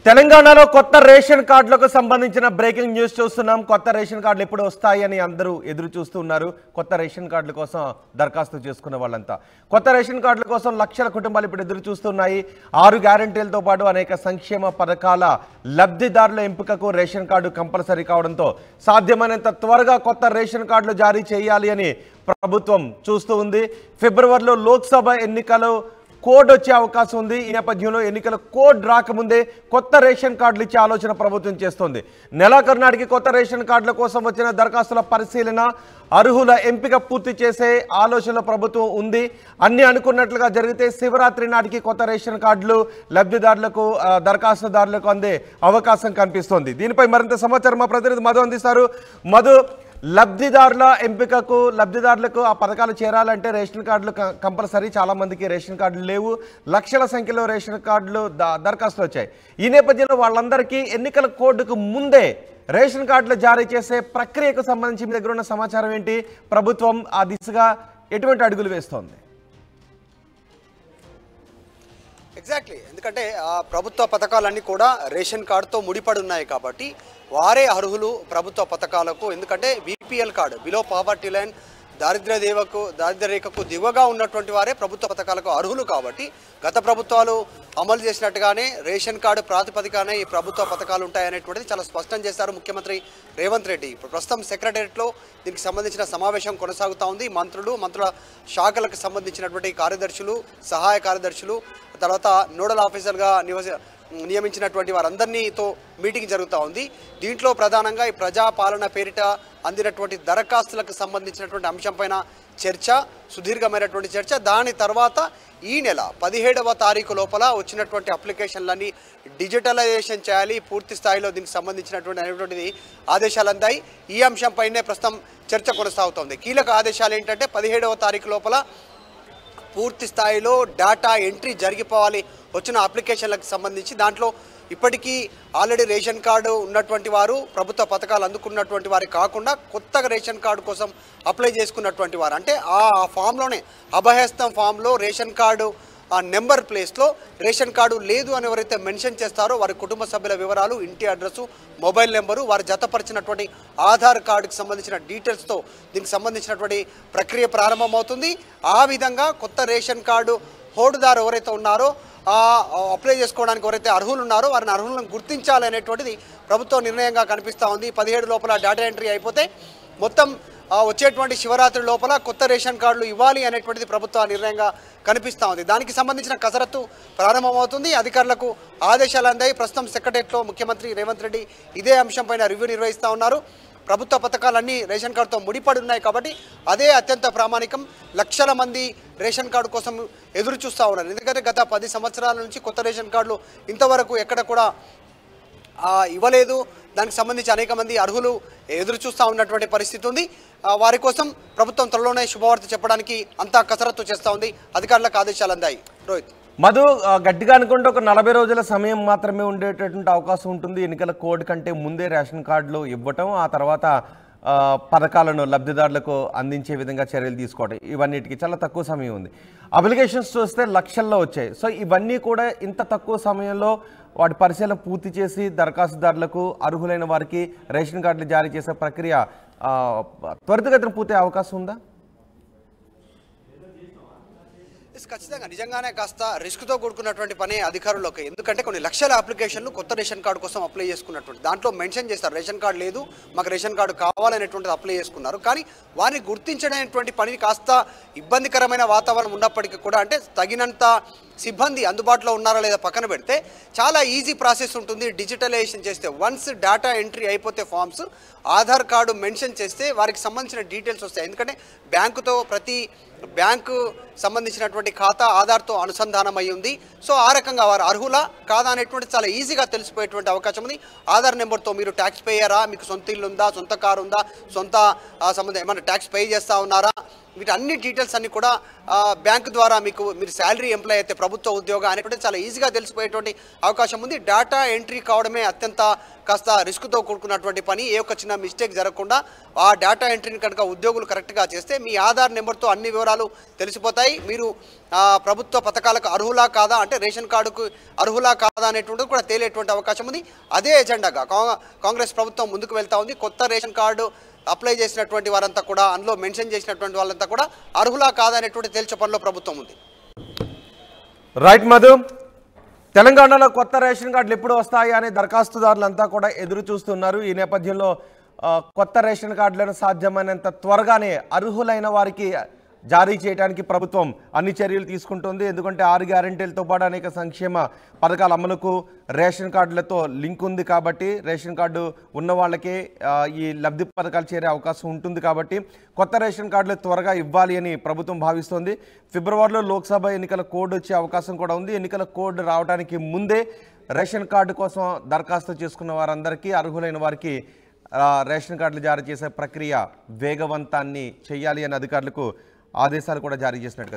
తెలంగాణలో కొత్త రేషన్ కార్డులకు సంబంధించిన బ్రేకింగ్ న్యూస్ చూస్తున్నాం. కొత్త రేషన్ కార్డులు ఎప్పుడు వస్తాయని అందరూ ఎదురు చూస్తున్నారు. కొత్త రేషన్ కార్డుల కోసం దరఖాస్తు చేసుకున్న వాళ్ళంతా కొత్త రేషన్ కార్డుల కోసం లక్షల కుటుంబాలు ఇప్పుడు ఎదురు చూస్తున్నాయి. 6 గ్యారెంటీలతో పాటు అనేక సంక్షేమ పథకాల లబ్ధిదారుల ఎంపికకు రేషన్ కార్డు కంపల్సరీ కావడంతో సాధ్యమైనంత త్వరగా కొత్త రేషన్ కార్డులు జారీ చేయాలి అని ప్రభుత్వం చూస్తూ ఉంది. ఫిబ్రవరిలో లోక్సభ ఎన్నికలు కోడ్ వచ్చే అవకాశం ఉంది. ఈ నేపథ్యంలో ఎన్నికల కోడ్ రాకముందే కొత్త రేషన్ కార్డులు ఇచ్చే ఆలోచన ప్రభుత్వం చేస్తోంది. నెలాఖరు నాటికి కొత్త రేషన్ కార్డుల కోసం వచ్చిన దరఖాస్తుల పరిశీలన, అర్హుల ఎంపిక పూర్తి చేసే ఆలోచనలో ప్రభుత్వం ఉంది. అన్ని అనుకున్నట్లుగా జరిగితే శివరాత్రి నాటికి కొత్త రేషన్ కార్డులు లబ్ధిదారులకు దరఖాస్తుదారులకు అందే అవకాశం కనిపిస్తోంది. దీనిపై మరింత సమాచారం మా ప్రతినిధి మధు అందిస్తారు. మధు, లబ్ధిదారుల ఎంపికకు లబ్ధిదారులకు ఆ పథకాలు చేరాలంటే రేషన్ కార్డులు కంపల్సరీ. చాలా మందికి రేషన్ కార్డులు లేవు. లక్షల సంఖ్యలో రేషన్ కార్డులు దరఖాస్తులు వచ్చాయి. ఈ నేపథ్యంలో వాళ్ళందరికీ ఎన్నికల కోడ్కు ముందే రేషన్ కార్డులు జారీ చేసే ప్రక్రియకు సంబంధించి మీ దగ్గర ఉన్న సమాచారం ఏంటి? ప్రభుత్వం ఆ దిశగా ఎటువంటి అడుగులు వేస్తోంది? ఎగ్జాక్ట్లీ, ఎందుకంటే ప్రభుత్వ పథకాలన్నీ కూడా రేషన్ కార్డుతో ముడిపడి ఉన్నాయి కాబట్టి వారే అర్హులు ప్రభుత్వ పథకాలకు. ఎందుకంటే BPL card, below poverty line, దారిద్ర్య రేఖకు దిగువగా ఉన్నటువంటి వారే ప్రభుత్వ పథకాలకు అర్హులు కాబట్టి గత ప్రభుత్వాలు అమలు చేసినట్టుగానే రేషన్ కార్డు ప్రాతిపదికనే ఈ ప్రభుత్వ పథకాలు ఉంటాయనేటువంటిది చాలా స్పష్టం చేశారు ముఖ్యమంత్రి రేవంత్ రెడ్డి. ఇప్పుడు ప్రస్తుతం సెక్రటేరియట్లో దీనికి సంబంధించిన సమావేశం కొనసాగుతూ ఉంది. మంత్రుల శాఖలకు సంబంధించినటువంటి కార్యదర్శులు, సహాయ కార్యదర్శులు, తర్వాత నోడల్ ఆఫీసర్గా నియమించినటువంటి వారందరినీతో మీటింగ్ జరుగుతూ ఉంది. దీంట్లో ప్రధానంగా ఈ ప్రజాపాలన పేరిట అందినటువంటి దరఖాస్తులకు సంబంధించినటువంటి అంశంపైన చర్చ, సుదీర్ఘమైనటువంటి చర్చ. దాని తర్వాత ఈ నెల 17వ తారీఖు లోపల వచ్చినటువంటి అప్లికేషన్లన్నీ డిజిటలైజేషన్ చేయాలి, పూర్తి స్థాయిలో దీనికి సంబంధించినటువంటిది ఆదేశాలు అందాయి. ఈ అంశంపైనే ప్రస్తుతం చర్చ కొనసాగుతోంది. కీలక ఆదేశాలు ఏంటంటే 17వ తారీఖు లోపల పూర్తి స్థాయిలో డేటా ఎంట్రీ జరిగిపోవాలి వచ్చిన అప్లికేషన్లకు సంబంధించి. దాంట్లో ఇప్పటికీ ఆల్రెడీ రేషన్ కార్డు ఉన్నటువంటి వారు, ప్రభుత్వ పథకాలు అందుకున్నటువంటి వారు కాకుండా కొత్తగా రేషన్ కార్డు కోసం అప్లై చేసుకున్నటువంటి వారు, అంటే ఆ ఫామ్లోనే అభయహస్తం ఫామ్లో రేషన్ కార్డు ఆ నెంబర్ ప్లేస్లో రేషన్ కార్డు లేదు అని ఎవరైతే మెన్షన్ చేస్తారో వారి కుటుంబ సభ్యుల వివరాలు, ఇంటి అడ్రస్సు, మొబైల్ నెంబరు, వారు జతపరిచినటువంటి ఆధార్ కార్డుకి సంబంధించిన డీటెయిల్స్తో దీనికి సంబంధించినటువంటి ప్రక్రియ ప్రారంభమవుతుంది. ఆ విధంగా కొత్త రేషన్ కార్డు హోల్డర్దారు ఎవరైతే ఉన్నారో అప్లై చేసుకోవడానికి ఎవరైతే అర్హులు ఉన్నారో వారిని అర్హులను గుర్తించాలనేటువంటిది ప్రభుత్వ నిర్ణయంగా కనిపిస్తూ ఉంది. 17 లోపల డేటా ఎంట్రీ అయిపోతే మొత్తం వచ్చేటువంటి శివరాత్రి లోపల కొత్త రేషన్ కార్డులు ఇవ్వాలి అనేటువంటిది ప్రభుత్వ నిర్ణయంగా కనిపిస్తూ ఉంది. దానికి సంబంధించిన కసరత్తు ప్రారంభమవుతుంది. అధికారులకు ఆదేశాలు అందాయి. ప్రస్తుతం సెక్రటేరియట్లో ముఖ్యమంత్రి రేవంత్ రెడ్డి ఇదే అంశంపైన రివ్యూ నిర్వహిస్తూ ఉన్నారు. ప్రభుత్వ పథకాలన్నీ రేషన్ కార్డుతో ముడిపడి ఉన్నాయి కాబట్టి అదే అత్యంత ప్రామాణికం. లక్షల మంది రేషన్ కార్డు కోసం ఎదురు చూస్తూ ఉన్నారు. ఎందుకంటే గత 10 సంవత్సరాల నుంచి కొత్త రేషన్ కార్డులు ఇంతవరకు ఎక్కడ కూడా ఇవ్వలేదు. దానికి సంబంధించి అనేక మంది అర్హులు ఎదురు చూస్తూ ఉన్నటువంటి పరిస్థితి ఉంది. వారి కోసం ప్రభుత్వం త్వరలోనే శుభవార్త చెప్పడానికి అంతా కసరత్తు చేస్తూ ఉంది. అధికారులకు ఆదేశాలు అందాయి. రోహిత్, మధు, గట్టిగా అనుకుంటే ఒక 40 రోజుల సమయం మాత్రమే ఉండేటటువంటి అవకాశం ఉంటుంది. ఎన్నికల కోడ్ కంటే ముందే రేషన్ కార్డులు ఇవ్వటం, ఆ తర్వాత పథకాలను లబ్ధిదారులకు అందించే విధంగా చర్యలు తీసుకోవడం, ఇవన్నిటికీ చాలా తక్కువ సమయం ఉంది. అప్లికేషన్స్ చూస్తే లక్షల్లో వచ్చాయి. సో ఇవన్నీ కూడా ఇంత తక్కువ సమయంలో వాటి పరిశీలన పూర్తి చేసి దరఖాస్తుదారులకు, అర్హులైన వారికి రేషన్ కార్డులు జారీ చేసే ప్రక్రియ త్వరితగతిన పూర్తి అవకాశం ఉందా? ఖచ్చితంగా నిజంగానే కాస్త రిస్క్తో కూడుకున్నటువంటి పని అధికారులకు. ఎందుకంటే కొన్ని లక్షల అప్లికేషన్లు కొత్త రేషన్ కార్డు కోసం అప్లై చేసుకున్నటువంటి దాంట్లో మెన్షన్ చేస్తారు రేషన్ కార్డు లేదు, మాకు రేషన్ కార్డు కావాలనేటువంటిది అప్లై చేసుకున్నారు. కానీ వారిని గుర్తించడానికి పని కాస్త ఇబ్బందికరమైన వాతావరణం ఉన్నప్పటికీ కూడా, అంటే తగినంత సిబ్బంది అందుబాటులో ఉన్నారా లేదా పక్కన పెడితే చాలా ఈజీ ప్రాసెస్ ఉంటుంది. డిజిటలైజేషన్ చేస్తే వన్స్ డేటా ఎంట్రీ అయిపోతే ఫామ్స్, ఆధార్ కార్డు మెన్షన్ చేస్తే వారికి సంబంధించిన డీటెయిల్స్ వస్తాయి. ఎందుకంటే బ్యాంకుతో ప్రతి బ్యాంకు సంబంధించినటువంటి ఖాతా ఆధార్తో అనుసంధానం అయి ఉంది. సో ఆ రకంగా వారు అర్హులా కాదా అనేటువంటి చాలా ఈజీగా తెలిసిపోయేటువంటి అవకాశం ఉంది. ఆధార్ నెంబర్తో మీరు ట్యాక్స్ పేయరా, మీకు సొంత ఇల్లు ఉందా, సొంత కారు ఉందా, సొంత సంబంధం ఏమైనా ట్యాక్స్ పే చేస్తూ ఉన్నారా, వీటన్ని డీటెయిల్స్ అన్ని కూడా బ్యాంకు ద్వారా మీరు శాలరీ ఎంప్లాయ్ అయితే ప్రభుత్వ ఉద్యోగం అనేటువంటి చాలా ఈజీగా తెలిసిపోయేటువంటి అవకాశం ఉంది. డేటా ఎంట్రీ కావడమే అత్యంత కాస్త రిస్క్తో కూడుకున్నటువంటి పని. ఏ ఒక్క చిన్న మిస్టేక్ జరగకుండా ఆ డేటా ఎంట్రీని కనుక ఉద్యోగులు కరెక్ట్గా చేస్తే మీ ఆధార్ నెంబర్తో అన్ని వివరాలు తెలిసిపోతాయి. మీరు ప్రభుత్వ పథకాలకు అర్హులా కాదా, అంటే రేషన్ కార్డుకు అర్హులా కాదా అనేటువంటిది కూడా తేలేటువంటి అవకాశం ఉంది. అదే ఎజెండాగా కాంగ్రెస్ ప్రభుత్వం ముందుకు వెళ్తా ఉంది. కొత్త రేషన్ కార్డు అప్లై చేసినటువంటి వారంతా కూడా, అందులో మెన్షన్ చేసినటువంటి వాళ్ళంతా కూడా అర్హులా కాదా అనేటువంటి తేల్చే పనిలో ప్రభుత్వం ఉంది. రైట్ మధు, తెలంగాణలో కొత్త రేషన్ కార్డులు ఎప్పుడు వస్తాయి అనే దరఖాస్తుదారులంతా కూడా ఎదురు చూస్తున్నారు. ఈ నేపథ్యంలో కొత్త రేషన్ కార్డులను సాధ్యమైనంత త్వరగానే అర్హులైన వారికి జారీ చేయడానికి ప్రభుత్వం అన్ని చర్యలు తీసుకుంటుంది. ఎందుకంటే 6 గ్యారెంటీలతో పాటు అనేక సంక్షేమ పథకాల అమలుకు రేషన్ కార్డులతో లింక్ ఉంది కాబట్టి, రేషన్ కార్డు ఉన్న వాళ్ళకే ఈ లబ్ధి పథకాలు చేరే అవకాశం ఉంటుంది కాబట్టి కొత్త రేషన్ కార్డులు త్వరగా ఇవ్వాలి అని ప్రభుత్వం భావిస్తోంది. ఫిబ్రవరిలో లోక్సభ ఎన్నికల కోడ్ వచ్చే అవకాశం కూడా ఉంది. ఎన్నికల కోడ్ రావడానికి ముందే రేషన్ కార్డు కోసం దరఖాస్తు చేసుకున్న వారందరికీ, అర్హులైన వారికి రేషన్ కార్డులు జారీ చేసే ప్రక్రియ వేగవంతాన్ని చేయాలి అని అధికారులకు ఆదేశాలు కూడా జారీ చేసినట్టు